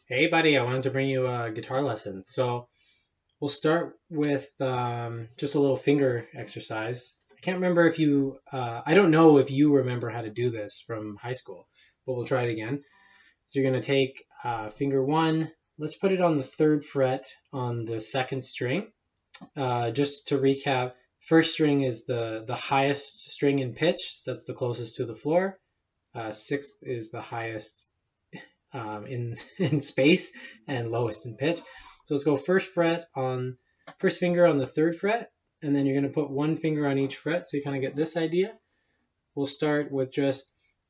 Hey, buddy, I wanted to bring you a guitar lesson. So we'll start with just a little finger exercise. I can't remember if I don't know if you remember how to do this from high school, but we'll try it again. So you're going to take finger one, let's put it on the third fret on the second string. Just to recap, first string is the highest string in pitch, that's the closest to the floor. Sixth is the highest in in space and lowest in pitch. So let's go first finger on the third fret, and then you're going to put one finger on each fret so you kind of get this idea. We'll start with I'm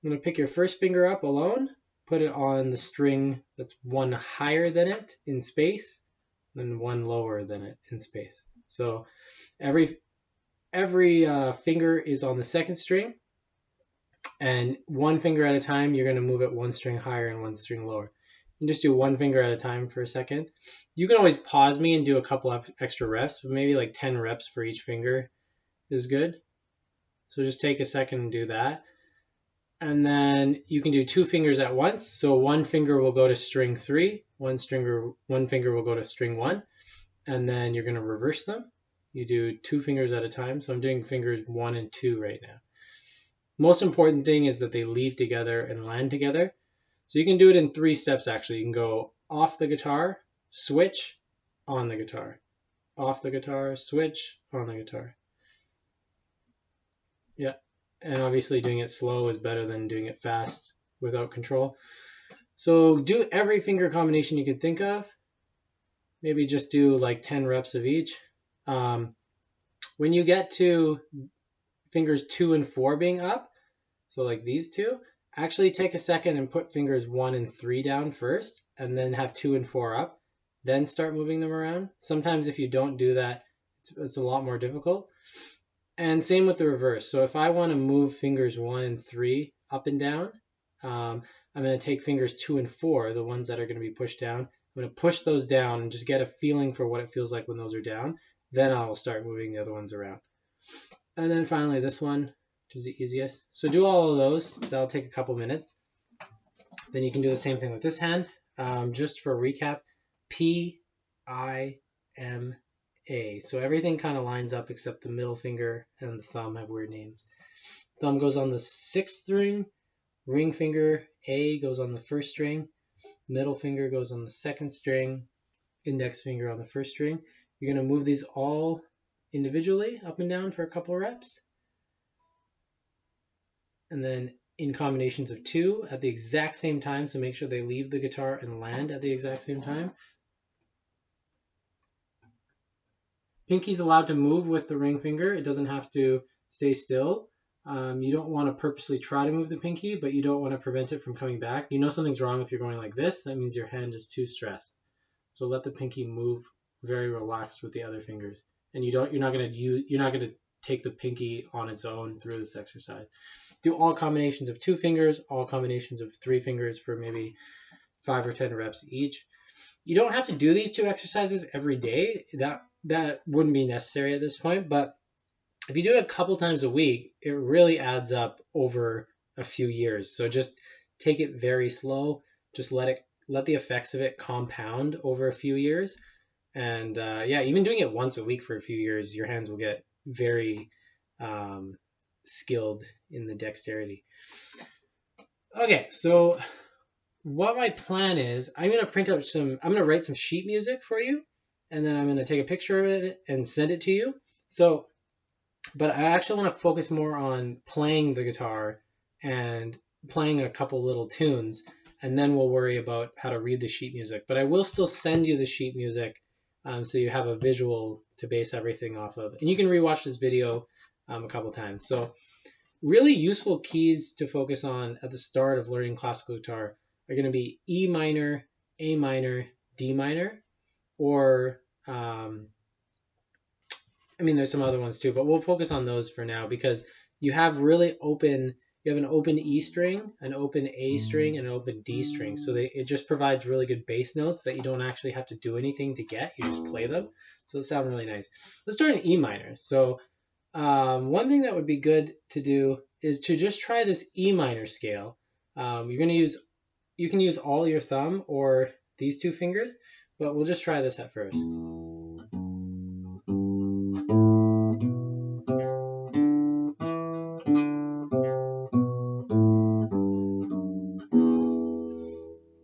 going to pick your first finger up alone, put it on the string that's one higher than it in space, and one lower than it in space. So every finger is on the second string, and one finger at a time, you're going to move it one string higher and one string lower. And just do one finger at a time for a second. You can always pause me and do a couple of extra reps, but maybe like 10 reps for each finger is good. So just take a second and do that. And then you can do two fingers at once. So one finger will go to string 3, one finger will go to string 1, and then you're going to reverse them. You do two fingers at a time. So I'm doing fingers 1 and 2 right now. Most important thing is that they leave together and land together. So you can do it in 3 steps actually. You can go off the guitar, switch, on the guitar. Off the guitar, switch, on the guitar. Yeah, and obviously doing it slow is better than doing it fast without control. So do every finger combination you can think of. Maybe just do like 10 reps of each. When you get to fingers 2 and 4 being up, so like these two, actually take a second and put fingers 1 and 3 down first, and then have 2 and 4 up, then start moving them around. Sometimes if you don't do that, it's a lot more difficult. And same with the reverse. So if I want to move fingers 1 and 3 up and down, I'm going to take fingers 2 and 4, the ones that are going to be pushed down. I'm going to push those down and just get a feeling for what it feels like when those are down. Then I'll start moving the other ones around. And then finally this one, which is the easiest. So do all of those. That'll take a couple minutes. Then you can do the same thing with this hand. Just for a recap, P, I, M, A. So everything kind of lines up except the middle finger and the thumb have weird names. Thumb goes on the 6th string. Ring finger, A, goes on the 1st string. Middle finger goes on the 2nd string. Index finger on the 1st string. You're going to move these all individually up and down for a couple reps. And then in combinations of 2 at the exact same time, so make sure they leave the guitar and land at the exact same time. Pinky's allowed to move with the ring finger. It doesn't have to stay still. You don't want to purposely try to move the pinky, but you don't want to prevent it from coming back. You know something's wrong if you're going like this. That means your hand is too stressed. So let the pinky move very relaxed with the other fingers. And you're not going to take the pinky on its own through this exercise. Do all combinations of 2 fingers, all combinations of 3 fingers for maybe 5 or 10 reps each. You don't have to do these 2 exercises every day. That wouldn't be necessary at this point, but if you do it a couple times a week, it really adds up over a few years. So just take it very slow. Just let the effects of it compound over a few years. And yeah, even doing it once a week for a few years, your hands will get very skilled in the dexterity. Okay, so what my plan is, I'm going to write some sheet music for you, and then I'm going to take a picture of it and send it to you. But I actually want to focus more on playing the guitar and playing a couple little tunes, and then we'll worry about how to read the sheet music. But I will still send you the sheet music so you have a visual to base everything off of. And you can rewatch this video a couple times. So really useful keys to focus on at the start of learning classical guitar are going to be E minor, A minor, D minor, or there's some other ones too, but we'll focus on those for now because you have an open E string, an open A string, and an open D string. So it just provides really good bass notes that you don't actually have to do anything to get. You just play them. So they sound really nice. Let's start in E minor. So one thing that would be good to do is to just try this E minor scale. You can use all your thumb, or these two fingers, but we'll just try this at first.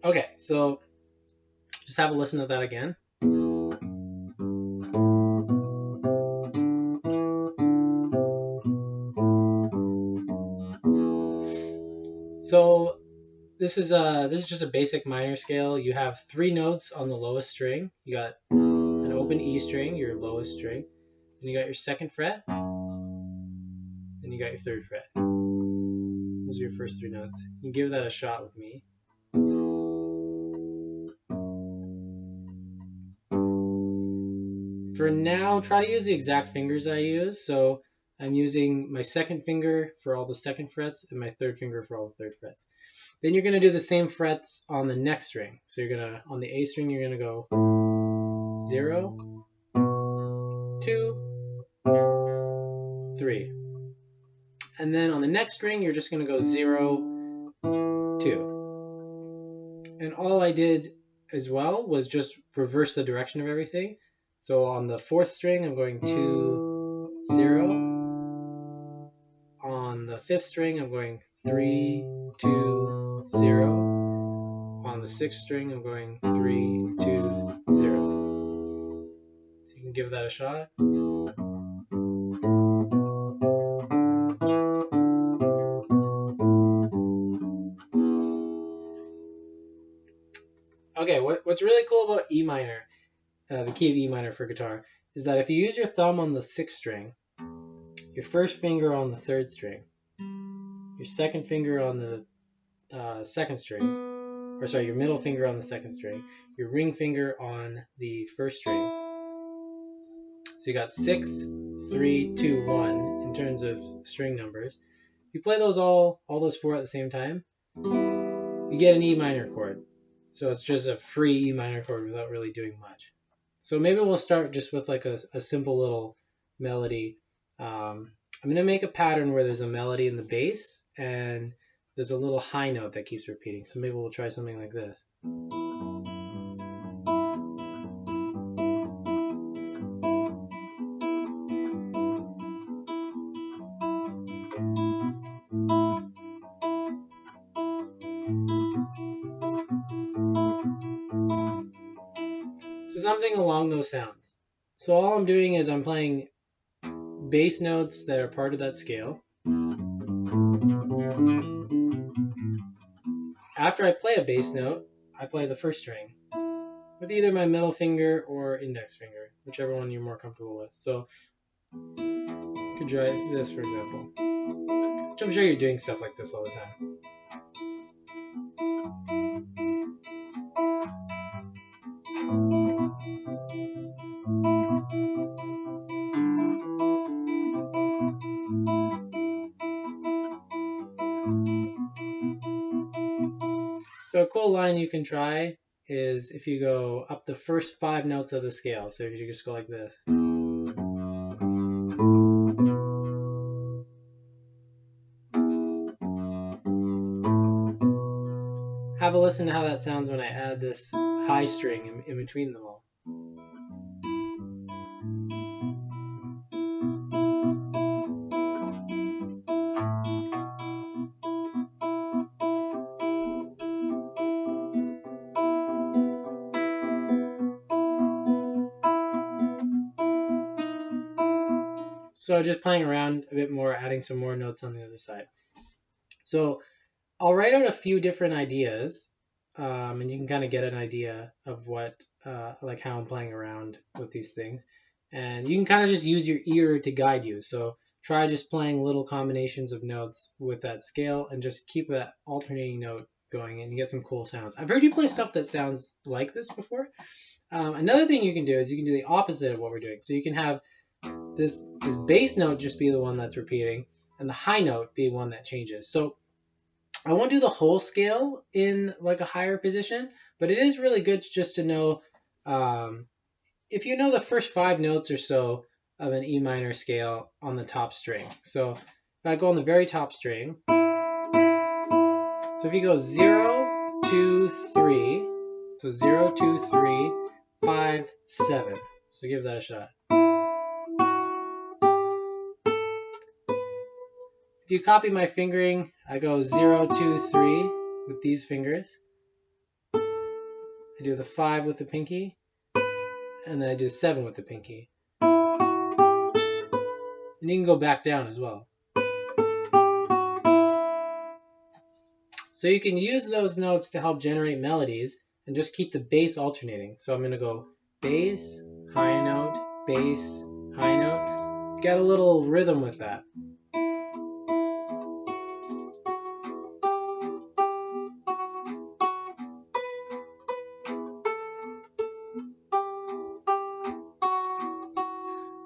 Okay, so just have a listen to that again. So this is just a basic minor scale. You have 3 notes on the lowest string. You got an open E string, your lowest string, and you got your 2nd fret, and you got your 3rd fret. Those are your first 3 notes. You can give that a shot with me. For now, try to use the exact fingers I use. So I'm using my 2nd finger for all the 2nd frets and my 3rd finger for all the 3rd frets. Then you're going to do the same frets on the next string. So you're going to, on the A string, you're going to go 0, 2, 3. And then on the next string, you're just going to go 0, 2. And all I did as well was just reverse the direction of everything. So on the 4th string, I'm going 2, 0. On the 5th string, I'm going 3, 2, 0. On the 6th string, I'm going 3, 2, 0. So you can give that a shot. Okay, what's really cool about E minor, the key of E minor for guitar, is that if you use your thumb on the 6th string, your 1st finger on the 3rd string, your 2nd finger on the 2nd string, or sorry, your middle finger on the 2nd string, your ring finger on the 1st string. So you got 6, 3, 2, 1 in terms of string numbers. If you play those all those 4 at the same time, you get an E minor chord. So it's just a free E minor chord without really doing much. So maybe we'll start just with like a simple little melody. I'm going to make a pattern where there's a melody in the bass and there's a little high note that keeps repeating. So maybe we'll try something like this. So something along those sounds. So all I'm doing is I'm playing bass notes that are part of that scale. After I play a bass note, I play the 1st string with either my middle finger or index finger, whichever one you're more comfortable with. So you could try this, for example. Which I'm sure you're doing stuff like this all the time. So a cool line you can try is if you go up the first 5 notes of the scale. So if you just go like this. Have a listen to how that sounds when I add this high string in between them all. So just playing around a bit more, adding some more notes on the other side. So I'll write out a few different ideas, and you can kind of get an idea of what, like how I'm playing around with these things. And you can kind of just use your ear to guide you. So try just playing little combinations of notes with that scale and just keep that alternating note going and you get some cool sounds. I've heard you play stuff that sounds like this before. Another thing you can do is you can do the opposite of what we're doing. So you can have this bass note just be the one that's repeating and the high note be one that changes. So I won't do the whole scale in like a higher position, but it is really good just to know if you know the first 5 notes or so of an E minor scale on the top string. So if I go on the very top string, so if you go 0, 2, 3, So 0, 2, 3, 5, 7. So give that a shot. If you copy my fingering, I go 0, 2, 3 with these fingers. I do the 5 with the pinky, and then I do 7 with the pinky. And you can go back down as well. So you can use those notes to help generate melodies and just keep the bass alternating. So I'm going to go bass, high note, bass, high note. Get a little rhythm with that.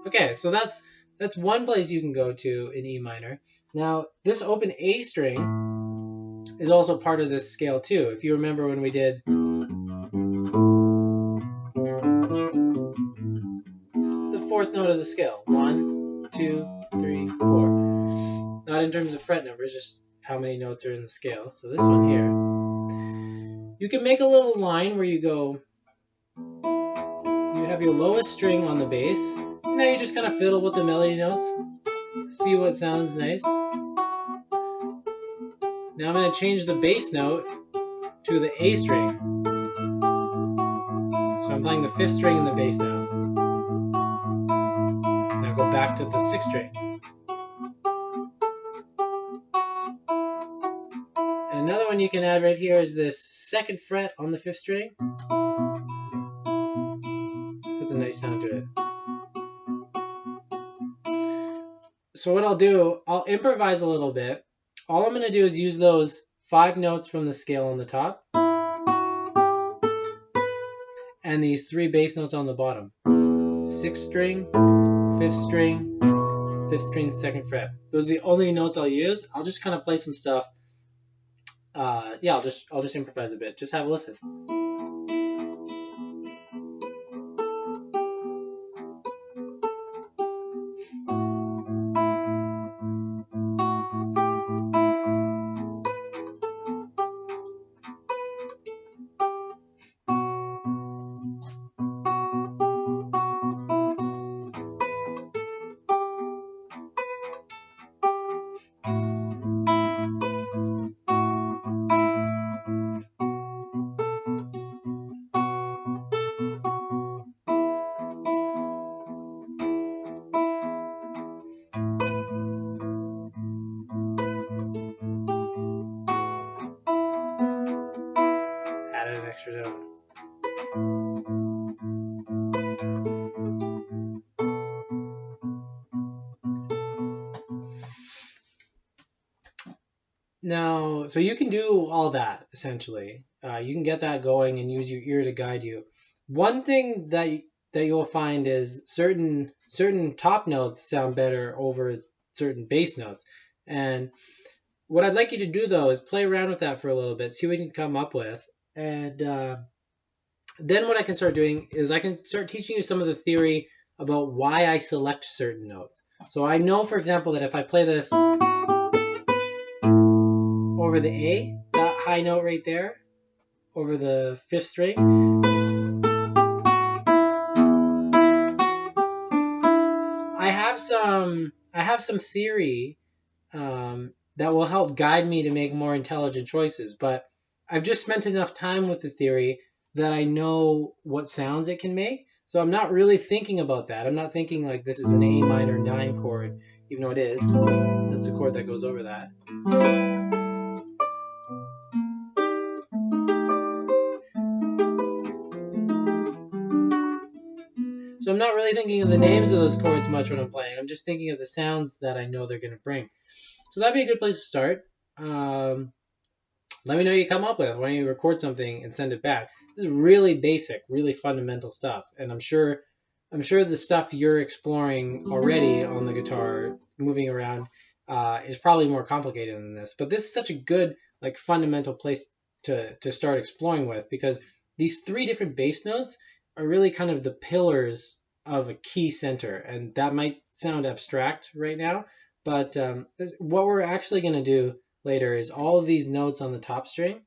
Okay, so that's one place you can go to in E minor. Now, this open A string is also part of this scale too. If you remember when we did, it's the fourth note of the scale. 1, 2, 3, 4. Not in terms of fret numbers, just how many notes are in the scale. So this one here, you can make a little line where you go, you have your lowest string on the bass. Now you just kind of fiddle with the melody notes. See what sounds nice. Now I'm going to change the bass note to the A string. So I'm playing the 5th string in the bass now. Now go back to the 6th string. And another one you can add right here is this 2nd fret on the 5th string. That's a nice sound to it. So what I'll do, I'll improvise a little bit. All I'm going to do is use those 5 notes from the scale on the top and these 3 bass notes on the bottom. 6th string, 5th string, 5th string, 2nd fret. Those are the only notes I'll use. I'll just kind of play some stuff. Yeah, I'll just improvise a bit. Just have a listen. Added an extra note. Now, so you can do all that essentially. You can get that going and use your ear to guide you. One thing that you'll find is certain top notes sound better over certain bass notes. And what I'd like you to do though is play around with that for a little bit, see what you can come up with, and then what I can start doing is I can start teaching you some of the theory about why I select certain notes. So I know, for example, that if I play this over the A, that high note right there, over the 5th string, I have some theory that will help guide me to make more intelligent choices. But I've just spent enough time with the theory that I know what sounds it can make. So I'm not really thinking about that. I'm not thinking like this is an A minor 9 chord, even though it is. That's the chord that goes over that. So I'm not really thinking of the names of those chords much when I'm playing. I'm just thinking of the sounds that I know they're going to bring. So that'd be a good place to start. Let me know what you come up with. Why don't you record something and send it back? This is really basic, really fundamental stuff. And I'm sure the stuff you're exploring already on the guitar, moving around, is probably more complicated than this. But this is such a good, like, fundamental place to start exploring with, because these 3 different bass notes are really kind of the pillars of a key center. And that might sound abstract right now, but what we're actually going to do later is all of these notes on the top string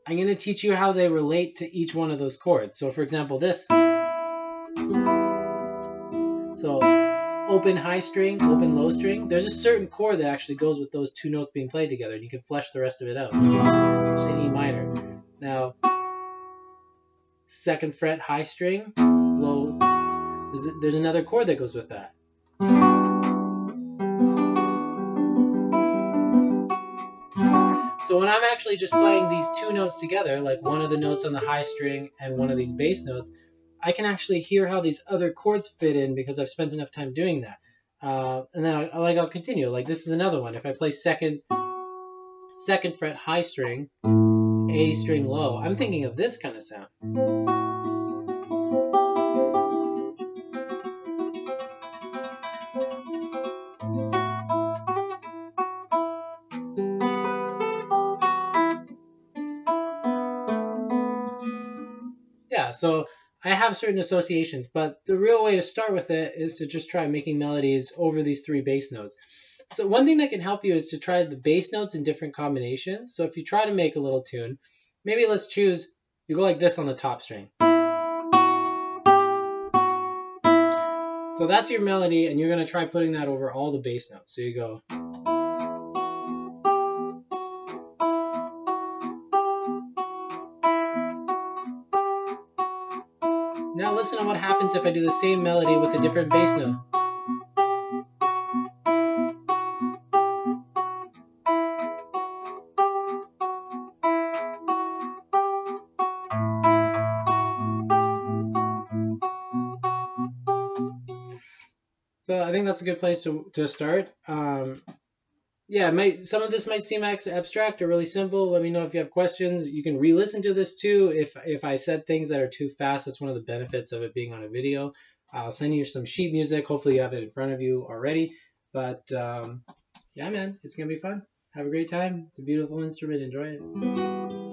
I'm going to teach you how they relate to each one of those chords. So for example, this. So open high string, open low string. There's a certain chord that actually goes with those two notes being played together, and you can flesh the rest of it out. Just in E minor. Now, 2nd fret high string, low. There's another chord that goes with that. So when I'm actually just playing these two notes together, like one of the notes on the high string and one of these bass notes, I can actually hear how these other chords fit in because I've spent enough time doing that. And then I'll continue. Like this is another one. If I play second fret high string, A string low, I'm thinking of this kind of sound. Yeah, so I have certain associations, but the real way to start with it is to just try making melodies over these 3 bass notes. So one thing that can help you is to try the bass notes in different combinations. So if you try to make a little tune, maybe let's choose, you go like this on the top string. So that's your melody, and you're going to try putting that over all the bass notes. So you go. Now listen to what happens if I do the same melody with a different bass note. So I think that's a good place to start. Yeah, some of this might seem abstract or really simple. Let me know if you have questions. You can re-listen to this too. If I said things that are too fast, that's one of the benefits of it being on a video. I'll send you some sheet music. Hopefully you have it in front of you already. But yeah, man, it's going to be fun. Have a great time. It's a beautiful instrument. Enjoy it.